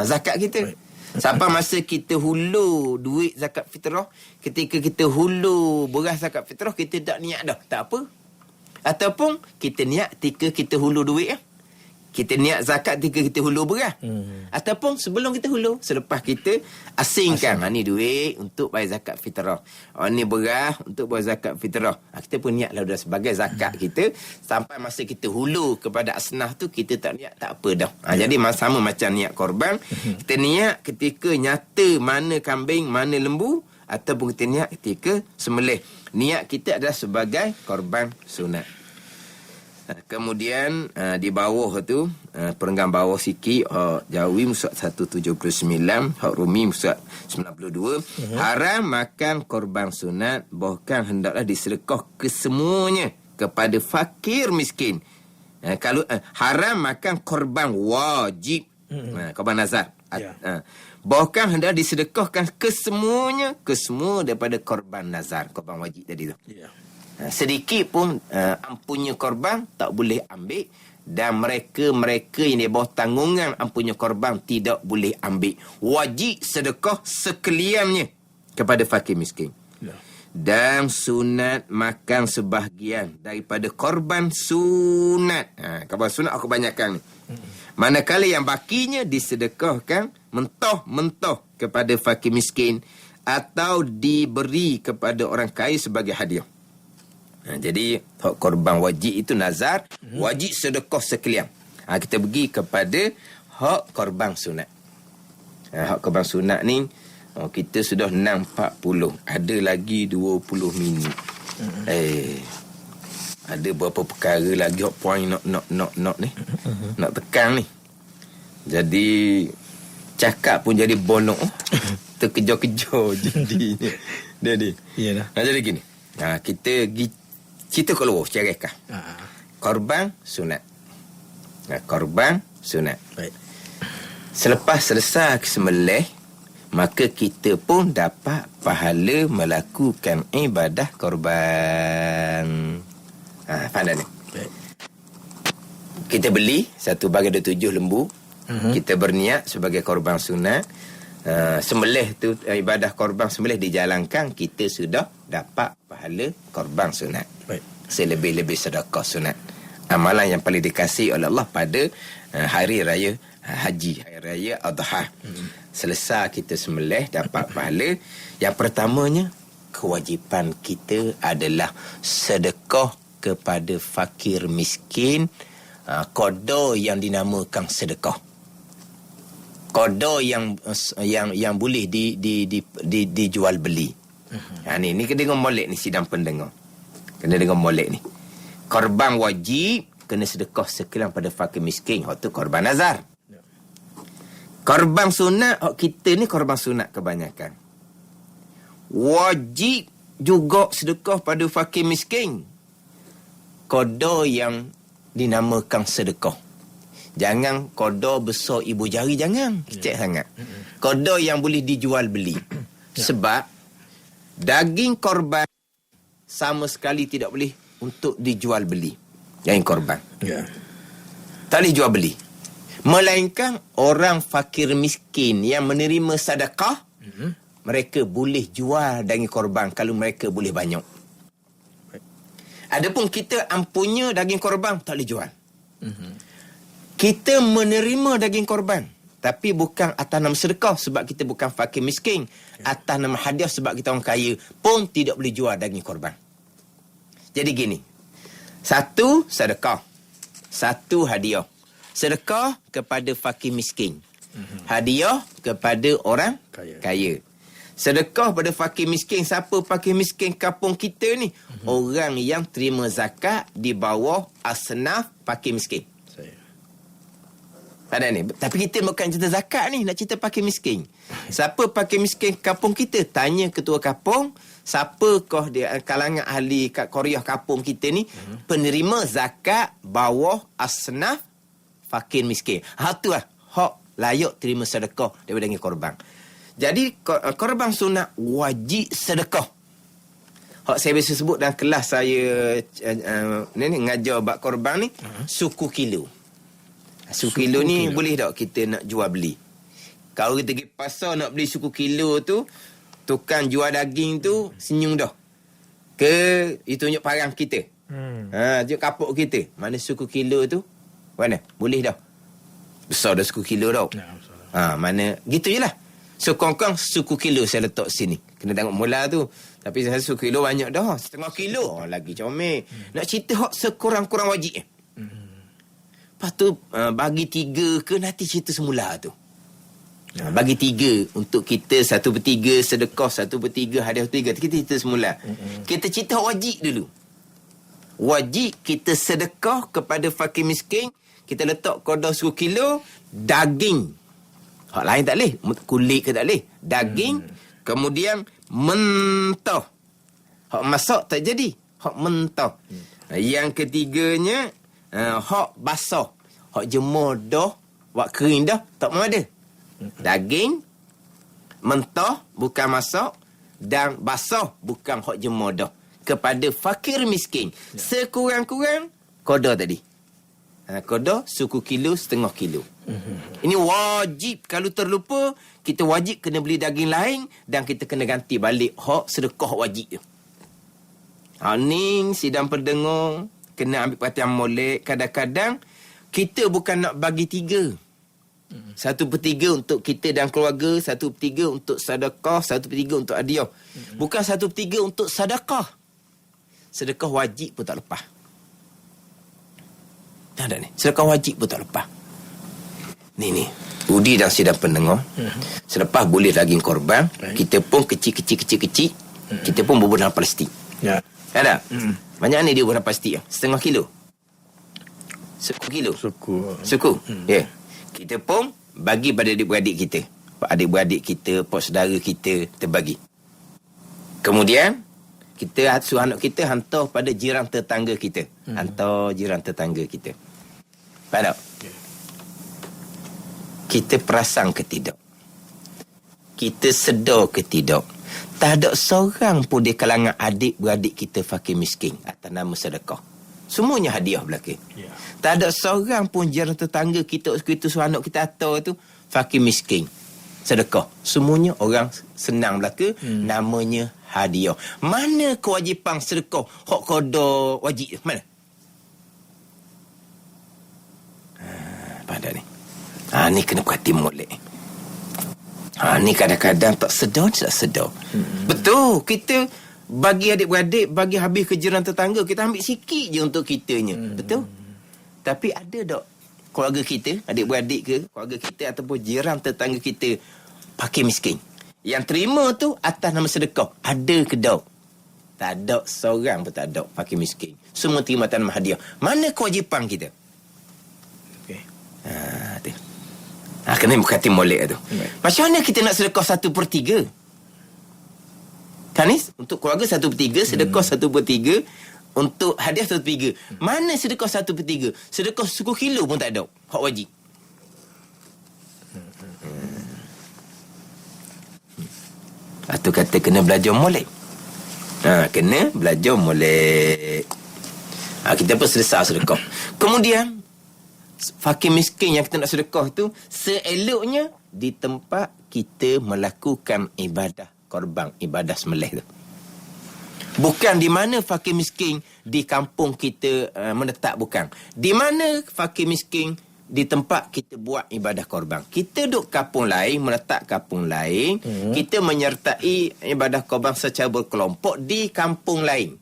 zakat kita. Sampai masa kita hulur duit zakat fitrah, ketika kita hulur beras zakat fitrah, kita tak niat dah. Tak apa. Ataupun kita niat ketika kita hulur duit kita niat zakat ketika kita hulur beras. Ataupun sebelum kita hulur, selepas kita asingkan ni duit untuk bayar zakat fitrah, ni beras untuk bayar zakat fitrah, kita pun niatlah dah sebagai zakat kita. Sampai masa kita hulur kepada asnaf tu, kita tak niat, tak apa dah. Jadi sama macam niat korban. Kita niat ketika nyata mana kambing, mana lembu, ataupun kita niat ketika sembelih. Niat kita adalah sebagai korban sunat. Kemudian di bawah tu perenggan bawah sikit, Jawi musuh 179, hak Rumi musuh 92. Haram makan korban sunat, bahkan hendaklah disedekah kesemuanya kepada fakir miskin. Kalau haram makan korban wajib, korban nazar, bahkan hendak disedekahkan kesemuanya, kesemua daripada korban nazar, korban wajib tadi tu. Sedikit pun ampunnya korban tak boleh ambil, dan mereka yang di bawah tanggungan ampunnya korban tidak boleh ambil. Wajib sedekah sekaliannya kepada fakir miskin. Dan sunat makan sebahagian daripada korban sunat. Korban sunat aku banyakkan ni. Manakala yang bakinya disedekahkan mentah-mentah kepada fakir miskin atau diberi kepada orang kaya sebagai hadiah. Jadi hak korban wajib itu nazar, wajib sedekah sekalian. Kita pergi kepada hak korban sunat. Hak korban sunat ni kita sudah 6.40, ada lagi 20 minit. Ada beberapa perkara lagi hak point nak ni, nak tekan ni. Jadi cakap pun jadi bonok, terkejar-kejar jadinya. Dia. Iyalah. Jadi gini. Kita keluar secara rekah. Korban sunat. Korban sunat. Baik. Selepas selesai sembelih, maka kita pun dapat pahala melakukan ibadah korban. Faham ni? Baik. Kita beli 1/7 lembu. Kita berniat sebagai korban sunat. Sembelih tu, ibadah korban sembelih dijalankan, kita sudah dapat pahala korban sunat. Baik. Selebih-lebih sedekah sunat. Amalan yang paling dikasihi oleh Allah pada hari raya haji, hari raya Adha. Selesai kita sembelih dapat pahala. Yang pertamanya, kewajipan kita adalah sedekah kepada fakir miskin, qada yang dinamakan sedekah. Qada yang boleh dijual beli. Ni kena dengar molek ni sidang pendengar. Kena dengar molek ni. Korban wajib kena sedekah sekalian pada fakir miskin. Hak tu korban nazar. Korban sunat, hak kita ni korban sunat kebanyakan. Wajib juga sedekah pada fakir miskin. Qada yang dinamakan sedekah. Jangan qada besar ibu jari, jangan. Kecil sangat. Qada yang boleh dijual beli. Sebab daging korban sama sekali tidak boleh untuk dijual beli. Daging korban. Tak boleh jual beli. Melainkan orang fakir miskin yang menerima sedekah, mereka boleh jual daging korban kalau mereka boleh banyak. Adapun kita ampunya daging korban, tak boleh jual. Kita menerima daging korban, tapi bukan atas nama sedekah sebab kita bukan fakir miskin. Atas nama hadiah sebab kita orang kaya, pun tidak boleh jual daging korban. Jadi gini, satu sedekah, satu hadiah. Sedekah kepada fakir miskin, hadiah kepada orang kaya. Sedekah pada fakir miskin. Siapa fakir miskin kampung kita ni? Orang yang terima zakat di bawah asnaf fakir miskin. Ada ni. Tapi kita bukan cerita zakat ni, nak cerita fakir miskin. Siapa fakir miskin kampung kita? Tanya ketua kampung, siapakah dia kalangan ahli kat Korea kampung kita ni penerima zakat bawah asnaf fakir miskin. Tu lah hak layak terima sedekah daripada daging korban. Jadi korban sunat wajib sedekah. Hak saya biasa sebut dalam kelas saya ni ngajar bab korban ni, suku kilo. Suku kilo ni boleh tak kita nak jual beli? Kalau kita pergi pasar nak beli suku kilo tu, tukang jual daging tu senyum dah. Ke itu tunjuk parang kita. Tunjuk kapuk kita. Mana suku kilo tu? Mana? Boleh dah. Besar dah suku kilo dah. Mana? Gitu je lah. So, kongkong suku kilo saya letak sini. Kena tengok mula tu. Tapi saya suku kilo banyak dah. Setengah kilo. Lagi comel. Nak cerita hak sekurang-kurang wajib. Lepas tu, bagi 3 ke nanti cerita semula tu. Bagi 3 untuk kita 1/3 sedekah, 1/3 hadiah 3. Kita cerita semula. Kita cerita hak wajib dulu. Wajib kita sedekah kepada fakir miskin. Kita letak kodok 10 kilo daging. Hak lain tak boleh. Kulit ke tak boleh. Daging. Kemudian mentah. Hak masak tak jadi. Hak mentah. Yang ketiganya, hak basah. Hak jemur dah. Hak kering dah. Tak mau ada. Daging. Mentah. Bukan masak. Dan basah. Bukan hak jemur dah. Kepada fakir miskin. Sekurang-kurang koda tadi. Koda suku kilo, setengah kilo. Ini wajib. Kalau terlupa, kita wajib kena beli daging lain dan kita kena ganti balik hak sedekah wajib tu. Ni sidang pendengar kena ambil perhatian molek. Kadang-kadang kita bukan nak bagi 3. 1/3 untuk kita dan keluarga, 1/3 untuk sedekah, 1/3 untuk hadiah. Bukan 1/3 untuk sedekah. Sedekah wajib pun tak lepas. Ada ni. Sedekah wajib pun tak lepas. Ni. Budi dan sidang pendengar. Selepas boleh daging korban, kita pun kecil. Kita pun bubur dalam plastik. Ya. Ada? Banyak ni dia bubur dalam plastik. Setengah kilo. 10 kilo. Suku. Ya. Kita pun bagi pada adik-beradik kita. Adik-beradik kita, pak saudara kita, terbagi. Kemudian, kita suruh anak kita hantar pada jiran tetangga kita. Hantar jiran tetangga kita. Faham tak? Kita perasan ke tidak? Kita sedar ke tidak? Tak ada seorang pun di kalangan adik-beradik kita fakir miskin atas nama sedekah. Semuanya hadiah belaka. Tak ada seorang pun jiran tetangga kita suruh anak kita hantar tu fakir miskin sedekah. Semuanya orang senang belaka. Namanya hadiah. Mana kewajipan sedekah hak qada wajib? Mana? Pada ni. Ni kena perhati molek. Ni kadang-kadang tak sedar. Betul. Kita bagi adik-beradik, bagi habis ke jiran tetangga, kita ambil sikit je untuk kitanya. Betul? Tapi ada tak keluarga kita, adik-beradik ke, keluarga kita ataupun jiran tetangga kita fakir miskin? Yang terima tu atas nama sedekah. Ada ke tak? Tak ada. Seorang pun tak ada fakir miskin. Semua terima atas nama hadiah. Mana kewajipan kita? Tu. Kena berkati molek tu. Macam mana kita nak sedekah 1/3? Kan ni? Untuk keluarga 1/3, sedekah 1/3, untuk hadiah 1/3. Mana sedekah 1/3? Sedekah 10 kilo pun tak ada. Hak wajib. Itu kata kena belajar molek. Kena belajar molek. Kita pun selesai sedekah. Kemudian fakir miskin yang kita nak sedekah tu seeloknya di tempat kita melakukan ibadah korban, ibadah sembelih tu. Bukan di mana fakir miskin di kampung kita menetap, bukan. Di mana fakir miskin di tempat kita buat ibadah korban. Kita duduk kampung lain, menetap kampung lain, kita menyertai ibadah korban secara berkelompok di kampung lain.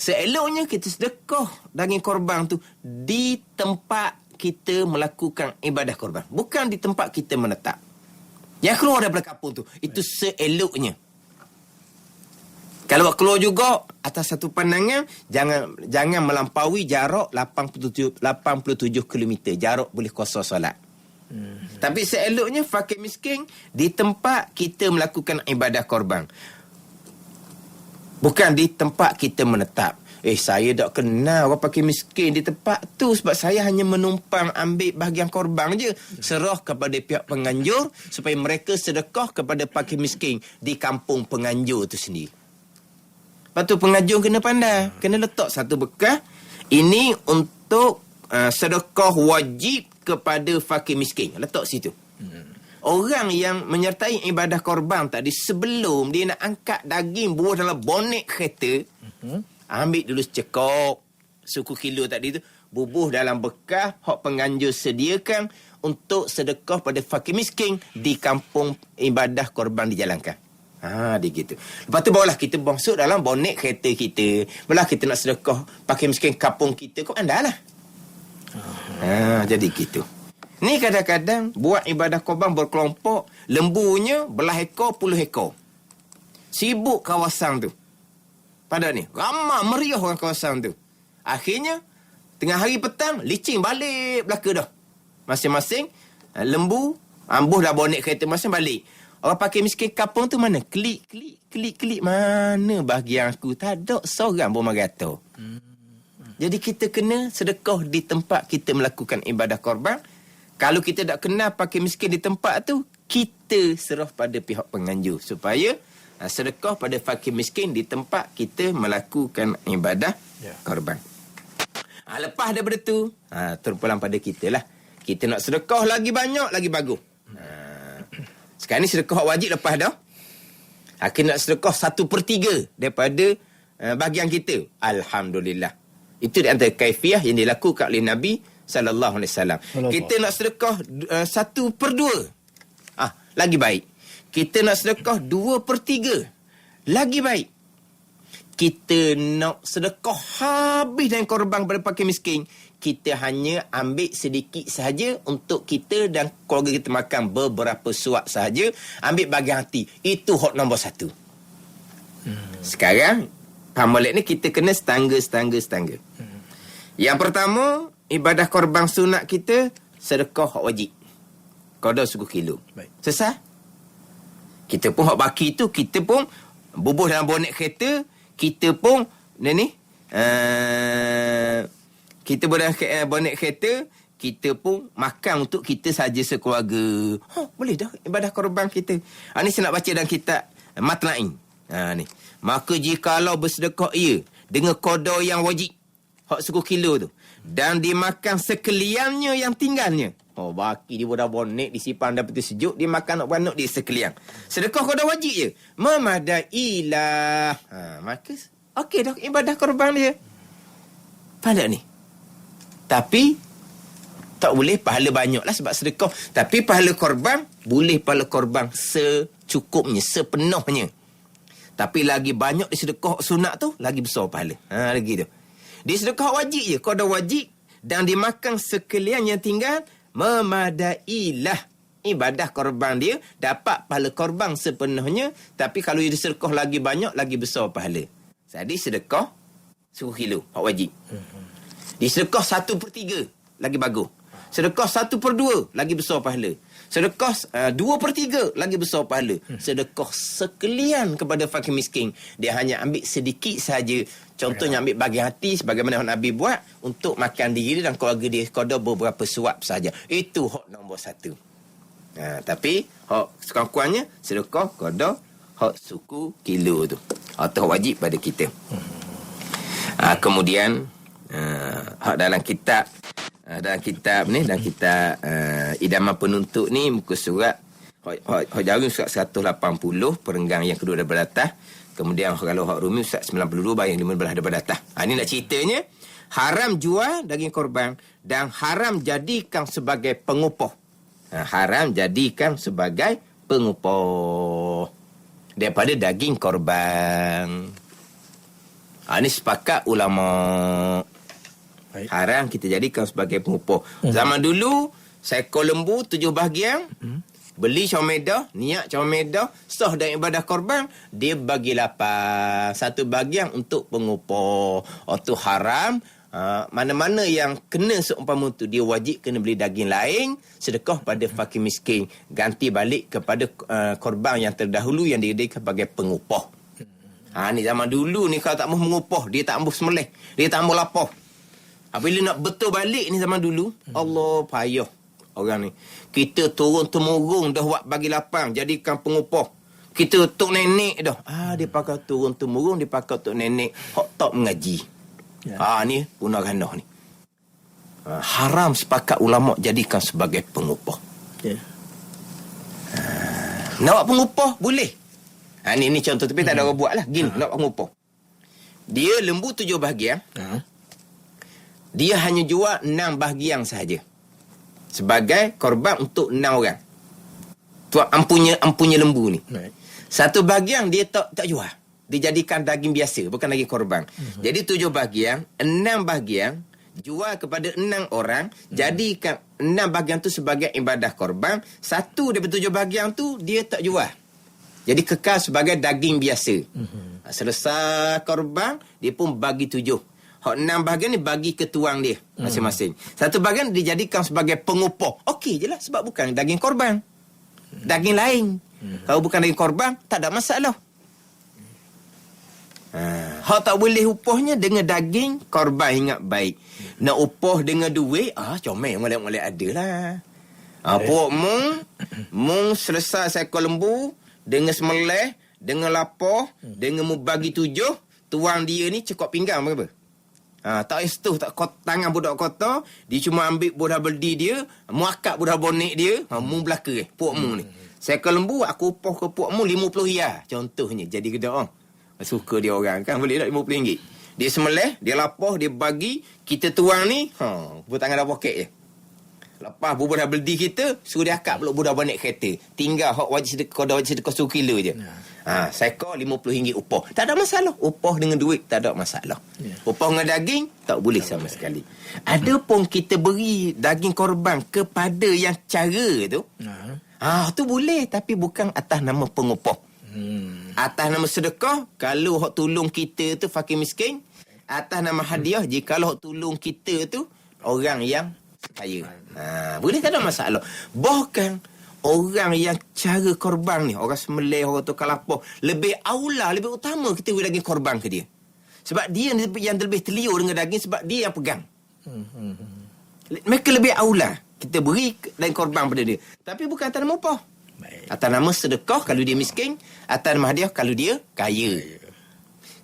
Seeloknya kita sedekah daging korban tu di tempat kita melakukan ibadah korban. Bukan di tempat kita menetap. Yang keluar daripada kampung tu. Itu seeloknya. Kalau keluar juga atas satu pandangan, jangan melampaui jarak 87 km. Jarak boleh kosong solat. Tapi seeloknya fakir miskin di tempat kita melakukan ibadah korban. Bukan di tempat kita menetap. Saya tak kenal orang fakir miskin di tempat tu sebab saya hanya menumpang ambil bahagian korban je. Serah kepada pihak penganjur supaya mereka sedekah kepada fakir miskin di kampung penganjur tu sendiri. Lepas tu penganjur kena pandai. Kena letak satu bekas. Ini untuk sedekah wajib kepada fakir miskin. Letak situ. Orang yang menyertai ibadah korban tadi, sebelum dia nak angkat daging buah dalam bonek kereta, ambil dulu secekok suku kilo tadi tu, bubuh dalam bekas hak penganjur sediakan untuk sedekah pada fakir miskin di kampung ibadah korban dijalankan. Dia gitu. Lepas tu barulah kita masuk dalam bonek kereta kita. Barulah kita nak sedekah fakir miskin kampung kita. Kau andailah. Jadi gitu. Ni kadang-kadang buat ibadah korban berkelompok, lembunya belah ekor, puluh ekor. Sibuk kawasan tu. Pada ni, ramai meriah orang kawasan tu. Akhirnya, tengah hari petang, licin balik belaka dah. Masing-masing, lembu, ambuh dah bonek kereta masing balik. Orang pakai miskin kampung tu mana? Klik. Mana bahagian aku? Tak ada seorang pun merata. Jadi kita kena sedekah di tempat kita melakukan ibadah korban. Kalau kita tak kenal pakai miskin di tempat tu, kita serah pada pihak penganjur supaya sedekah pada fakir miskin di tempat kita melakukan ibadah korban. Lepas daripada tu, terpulang pada kita lah. Kita nak sedekah lagi banyak, lagi bagus. Sekarang ni sedekah wajib lepas dah. Kita nak sedekah 1/3 daripada bahagian kita. Alhamdulillah. Itu di antara kaifiah yang dilakukan oleh Nabi sallallahu alaihi wasallam. Kita nak sedekah 1/2. Lagi baik. Kita nak sedekah 2/3. Lagi baik. Kita nak sedekah habis dengan korban pada fakir miskin. Kita hanya ambil sedikit sahaja untuk kita dan keluarga kita makan beberapa suap sahaja. Ambil bahagian hati. Itu hak nombor 1. Sekarang, pamalik ni kita kena setangga. Yang pertama, ibadah korban sunat kita, sedekah hak wajib. Qada suku kilo. Selesai? Kita pun hak baki tu, kita pun bubuh dalam bonek kereta, kita pun, kita bonek kereta, kita pun makan untuk kita saja sekeluarga. Boleh dah ibadah korban kita. Ni saya nak baca dalam kitab Matnain. Ni. Maka jikalau bersedekah ia dengan qada yang wajib, hak suku kilo tu, dan dimakan sekaliannya yang tinggalnya. Baki dia dah bonek, disimpan dapat sejuk, dia makan nak beranak dia sekalian. Sedekah qada wajib je. Memadailah. Maka okey dah ibadah korban dia. Pada ni. Tapi tak boleh pahala banyak lah sebab sedekah. Tapi pahala korban, boleh pahala korban secukupnya, sepenuhnya. Tapi lagi banyak di sedekah sunat tu, lagi besar pahala. Lagi tu. Di sedekah wajib je, qada wajib, dan dimakan sekalian yang tinggal, memadailah. Ibadah korban dia dapat pahala korban sepenuhnya, tapi kalau dia sedekah lagi banyak, lagi besar pahala. Jadi sedekah 10 kilo, hak wajib. Di sedekah 1/3, lagi bagus. Sedekah 1/2, lagi besar pahala. Sedekah 2/3, lagi besar pahala. Sedekah sekalian kepada fakir miskin, dia hanya ambil sedikit saja. Contohnya ambil bahagian hati sebagaimana Nabi buat untuk makan diri dan keluarga dia, qada beberapa suap saja. Itu hak nombor 1. Tapi hak sekurang-kurangnya sedekah qada hak suku kilo tu. Atau wajib pada kita. Kemudian hak dalam kitab idaman penuntut ni, muka surat hak Jawi surat 180, perenggang yang kedua daripada atas. Kemudian kalau hak Rumi surat 92 bahagian 15 daripada atas. Ini nak ceritanya, haram jual daging korban dan haram jadikan sebagai pengupah. Haram jadikan sebagai pengupah daripada daging korban. Ini sepakat ulama. Haram kita jadikan sebagai pengupah. Zaman dulu, seekor lembu 7 bahagian, beli cawan niat cawan sah dan ibadah korban, dia bagi 8. 1 bahagian untuk pengupah. Itu haram. Mana-mana yang kena seumpama tu, dia wajib kena beli daging lain, sedekah pada fakir miskin, ganti balik kepada korban yang terdahulu yang dijadikan sebagai pengupah. Ni zaman dulu ni kalau tak mahu mengupoh, dia tak mahu semelih, dia tak mahu lapor. Apabila nak betul balik ni zaman dulu, Allah payah orang ni. Kita turun-temurun dah buat bagi lapang, jadikan pengupoh. Kita tok nenek dah. Dia pakai turun-temurun, dia pakai tok nenek. Hak tak mengaji. Ni punah ranah ni. Haram sepakat ulama jadikan sebagai pengupoh. Nak buat pengupoh boleh. Ni contoh tapi tak ada orang buat lah. Gini, nak buat pengupoh. Dia lembu 7 bahagian. Dia hanya jual 6 bahagian sahaja. Sebagai korban untuk 6 orang. Tuan ampunya lembu ni. Satu bahagian dia tak jual. Dijadikan daging biasa, bukan daging korban. Jadi 7 bahagian, 6 bahagian jual kepada 6 orang, jadikan 6 bahagian tu sebagai ibadah korban. Satu daripada 7 bahagian tu dia tak jual. Jadi kekal sebagai daging biasa. Selesai korban, dia pun bagi 7. Hak 6 bahagian ni bagi ke tuang dia masing-masing. Satu bahagian dijadikan sebagai pengupoh. Okey je lah, sebab bukan daging korban. Daging lain. Kalau bukan daging korban, tak ada masalah. Hak tak boleh upohnya dengan daging korban, ingat baik. Nak upoh dengan duit, comel molek-molek ada lah. Puak mung selesai seekor lembu dengan semelih, dengan lapor, dengan mu bagi 7, tuang dia ni cekok pinggang berapa? Tak estuh, tak tangan budak kota, dia cuma ambil budak beldi dia, muakap budak bonek dia, mu belaka puak mu ni. Seekor lembu aku upoh ke puak mu 50 riyal contohnya. Jadi kedai suka dia orang kan, boleh tak 50 ringgit. Dia semelih, dia lapor, dia bagi, kita tuang ni, bertangan dalam poket je. Lepas budak beldi kita, suruh dia akak pula budak bonek kereta. Tinggal hak wajib sedekah 1 kilo je. Seekor RM50 upoh. Tak ada masalah. Upoh dengan duit tak ada masalah. Upoh dengan daging tak boleh sama sekali. Adapun kita beri daging korban kepada yang cara tu, tu boleh, tapi bukan atas nama pengupoh. Atas nama sedekah, kalau hak tolong kita tu fakir miskin. Atas nama hadiah, jika hak tolong kita tu orang yang kaya. Boleh, tak ada masalah. Bahkan orang yang cara korban ni, orang semelih, orang tukar lapor, lebih aula, lebih utama kita beri daging korban ke dia. Sebab dia yang lebih terliur dengan daging, sebab dia yang pegang. Mereka lebih aula kita beri daging korban pada dia. Tapi bukan atas nama upah. Atas nama sedekah kalau dia miskin, atas nama hadiah kalau dia kaya.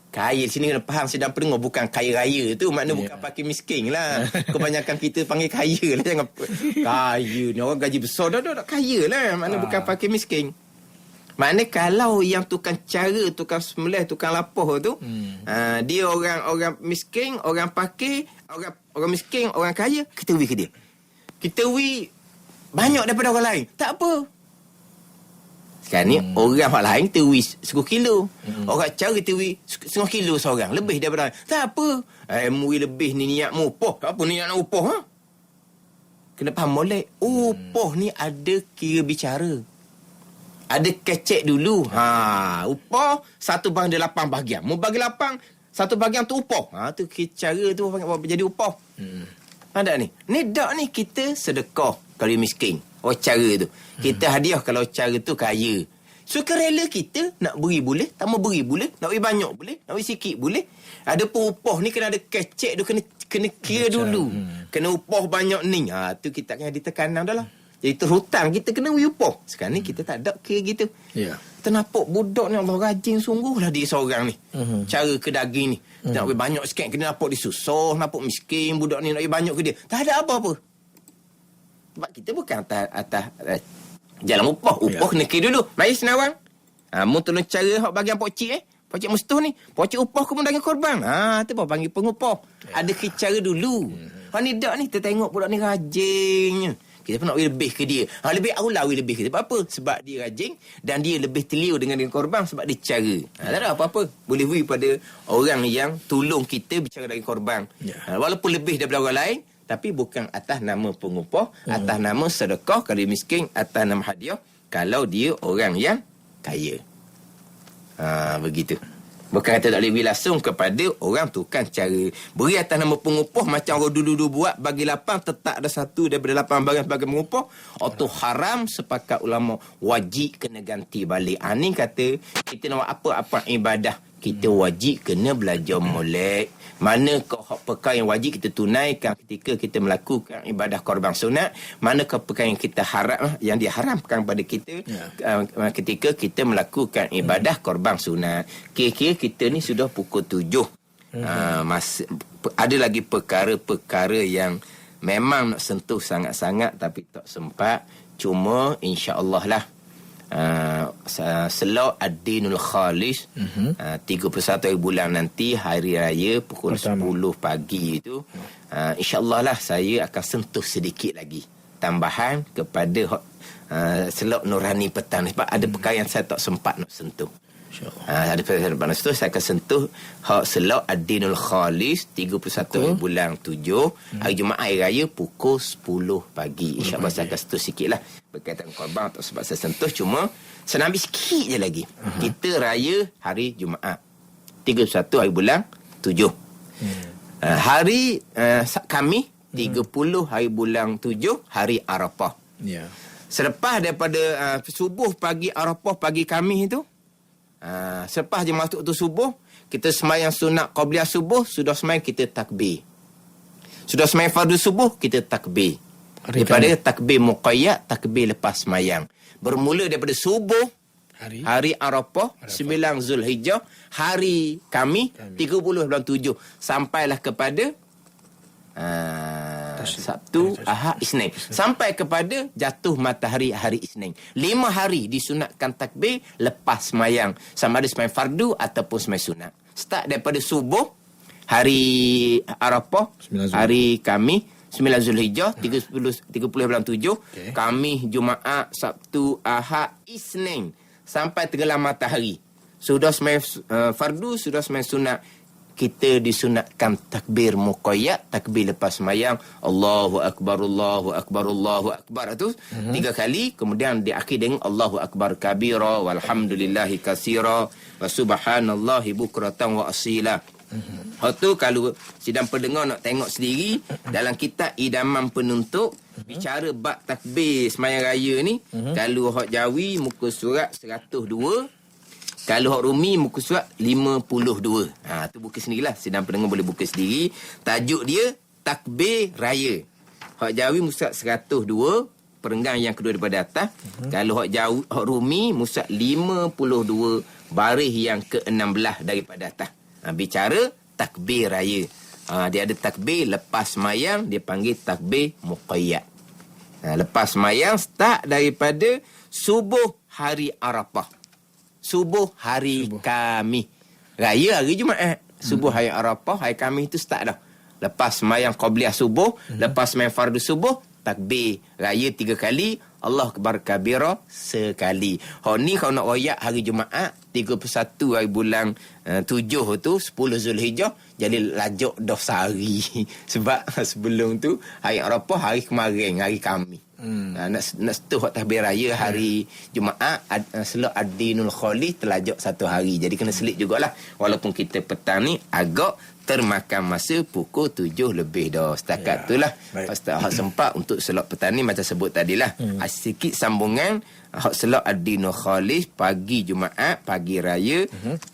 Kaya di sini kena faham sedang pendengar, bukan kaya raya tu, makna bukan pakai miskin lah. Kebanyakan kita panggil kaya lah, jangan kaya ni orang gaji besar dah kaya lah, makna bukan pakai miskin. Makna kalau yang tukang cara, tukang semelih, tukang lapor tu, dia orang miskin, orang pakai, orang miskin, orang kaya, kita beri ke dia. Kita beri banyak daripada orang lain, tak apa. Sekarang ni orang lain terwi 10 kilo. Orang cara terwi 1/2 kilo seorang. Lebih daripada lain. Tak apa. Mui lebih ni niatmu upoh. Apa niat nak upoh? Kena faham molek. Upoh ni ada kira bicara. Ada kecek dulu. Upoh 1/8 bahagian. Mu bagi 8, 1 bahagian tu upoh. Tu cara tu jadi upoh. Ada ni. Ni dak ni kita sedekah kalau dia miskin. Cara tu. Kita hadiah kalau cara tu kaya. Sukarela kita nak beri boleh, tak mau beri boleh, nak beri banyak boleh, nak beri sikit boleh. Ada pun upah ni kena ada kecek tu, kena kira dulu. Kena upah banyak ni. Tu kita kena ditekanan dah lah. Jadi terhutang kita kena beri upah. Sekarang ni kita tak ada kira gitu. Kita nampak budak ni Allah rajin sungguh lah dia seorang ni. Cara ke daging ni. Nak beri banyak sikit kena nampak dia susah, nampak miskin budak ni nak beri banyak ke dia. Tak ada apa-apa. Sebab kita bukan atas jalan upah. Upah kena kira dulu. Mari senawang. Mu tolong cara hak bagian pokcik pokcik mustuh ni. Pokcik upah ke mu daging korban. Tu apa panggil pengupah. Ada cara dulu. Hak ni dak ni kita tengok budak ni rajinnya. Kita pun nak lebih ke dia. Lebih aula lebih ke dia. Sebab apa? Sebab dia rajin dan dia lebih terliur dengan korban sebab dia cara. Tak ada apa-apa. Boleh beri pada orang yang tolong kita bicara daging korban. Walaupun lebih daripada orang lain, tapi bukan atas nama pengupah, atas nama sedekah kalau dia miskin, atas nama hadiah kalau dia orang yang kaya. Begitu. Bukan kata tak boleh beri langsung kepada orang tukang cara. Beri atas nama pengupah macam orang dulu-dulu buat, bagi 8, tetap ada 1 daripada 8 bagian sebagai pengupah. Itu haram, sepakat ulama wajib kena ganti balik. Ni kata kita nak buat apa-apa ibadah, kita wajib kena belajar molek. Manakah perkara yang wajib kita tunaikan ketika kita melakukan ibadah korban sunat, manakah perkara yang kita yang diharamkan pada kita ketika kita melakukan ibadah korban sunat. Kira-kira kita ni sudah pukul 7. Ada lagi perkara-perkara yang memang nak sentuh sangat-sangat tapi tak sempat. Cuma insya-Allah lah Selau Ad-Dinul Khalis 31 bulan nanti hari raya pukul 10 pagi itu, insya-Allah lah saya akan sentuh sedikit lagi tambahan kepada Selau Nurani petang sebab ada perkara yang saya tak sempat nak sentuh. Ada perkara itu saya akan sentuh Selau Ad-Dinul Khalis 31 bulan 7 hari Jumaat hari raya pukul 10 pagi. InsyaAllah saya akan sentuh sikit lah berkaitan korban tak sebab saya sentuh, cuma saya nak ambil sikit je lagi. Kita raya hari Jumaat 31 hari bulan 7. Hari kami 30 hari bulan 7 hari Arafah. Selepas daripada subuh pagi Arafah pagi kami itu, selepas je masuk tu subuh, kita sembahyang sunat qabliyah subuh, sudah sembahyang kita takbir. Sudah sembahyang fardu subuh kita takbir. Daripada takbir muqayyad, takbir lepas sembahyang. Bermula daripada subuh hari Arafah 9 Zulhijjah, hari kami 30 bulan 7 sampailah kepada Sabtu, Ahad, Isnin, sampai kepada jatuh matahari hari Isnin. 5 hari disunatkan takbir lepas semayang, sama ada semayang fardu ataupun semayang sunat. Start daripada subuh hari Arafah, hari kami 9 Zulhijjah 30 bulan 7, kami Jumaat, Sabtu, Ahad, Isnin sampai tenggelam matahari. Sudah semayang fardu, sudah semayang sunat, kita disunatkan takbir muqayyad, takbir lepas sembahyang, Allahu Akbar, Allahu Akbar, Allahu Akbar itu 3 kali, kemudian diakhiri dengan Allahu Akbar kabira walhamdulillahi katsira wa subhanallahi bukratan wa asila. Tu kalau sidang pendengar nak tengok sendiri dalam kitab Idaman Penuntut bicara bab takbir sembahyang raya ni, kalau hak Jawi muka surat 102, kalau hak Rumi muka surat 52. Tu buka sendirilah. Sidang pendengar boleh buka sendiri. Tajuk dia Takbir Raya. Hak Jawi muka surat 102, perenggan yang kedua daripada atas. Kalau hak Jawi, hak Rumi muka surat 52, baris yang ke-16 daripada atas. Bicara Takbir Raya. Dia ada takbir lepas semayang, dia panggil takbir muqayyad. Lepas semayang start daripada subuh hari Arafah. Subuh hari kami. Raya hari Jumaat. Subuh hari Arafah, hari kami itu start dah. Lepas sembahyang qabliyah subuh, lepas sembahyang fardu subuh, takbir raya 3 kali, Allah Akbar kabira sekali. Ni kalau nak royak hari Jumaat 31 hari bulan 7 tu 10 Zulhijjah, jadi lajuk dah sehari. Sebab sebelum tu hari Arafah hari kemarin, hari kami. Nak setuh takbir raya hari Jumaat, Selau Ad-Dinul Khalis terlajak 1 hari. Jadi kena selit jugalah. Walaupun kita petang ni agak termakan masa pukul 7 lebih dah. Setakat tu lah. Pasal hak sempat untuk Selau petang ni macam sebut tadilah. Sikit sambungan hak Selau Ad-Dinul Khalis pagi Jumaat, pagi raya 31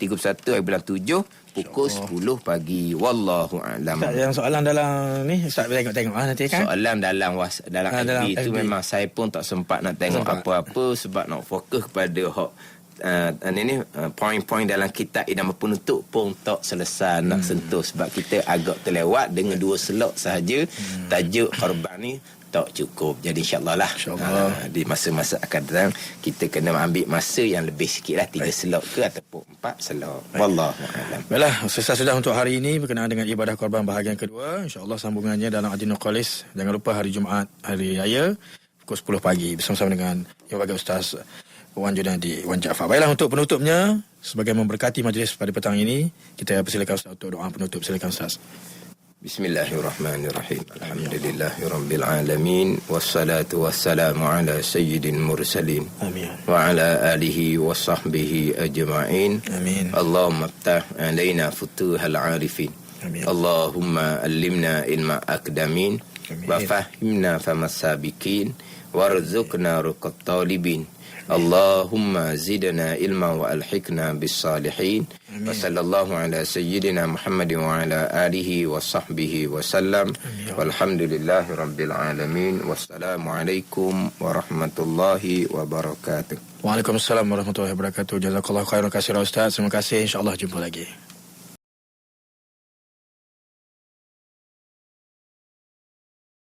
hari bulan 7 pukul 10 pagi. Wallahu a'lam. Ustaz, yang soalan dalam ni Ustaz tengok nanti kan. Soalan dalam FB tu memang saya pun tak sempat nak tengok apa-apa sebab nak fokus kepada hak poin-poin dalam kitab Idaman Penuntut pun tak selesai nak sentuh sebab kita agak terlewat dengan 2 slot sahaja. Tajuk korban ni tak cukup. Jadi insya-Allah lah di masa-masa akan datang kita kena ambil masa yang lebih sikit lah, 3 slot ke ataupun 4 slot. Wallahu a'lam. Baiklah, selesai sudah untuk hari ini berkenaan dengan ibadah korban bahagian kedua. Insya-Allah sambungannya dalam Ad-Dinul Khalis. Jangan lupa hari Jumaat, hari raya pukul 10 pagi bersama-sama dengan Yang Bagai Ustaz Wan Junadi, Wan Jaafar. Baiklah, untuk penutupnya sebagai memberkati majlis pada petang ini, kita persilakan Ustaz untuk doa penutup. Silakan Ustaz. Bismillahirrahmanirrahim. Alhamdulillahirabbil alamin wassalatu wassalamu ala sayyidil mursalin. Amin. Wa ala alihi wa sahbihi ajma'in. Amin. Allahumma iftah alaina futuhal arifin. Amin. Allahumma allimna ilma akdamin Amin. wa fahimna famas sabiqin warzuqna ruqat talibin. Allahumma zidna ilma wa alhiqna bis salihin. Wa sallallahu ala sayyidina Muhammadin wa ala alihi wa sahbihi wa sallam. Walhamdulillahi rabbil alamin. Wassalamualaikum warahmatullahi wabarakatuh. Waalaikumsalam warahmatullahi wabarakatuh. Jazakallahu khairan katsiran Ustaz. Terima kasih, insya-Allah jumpa lagi.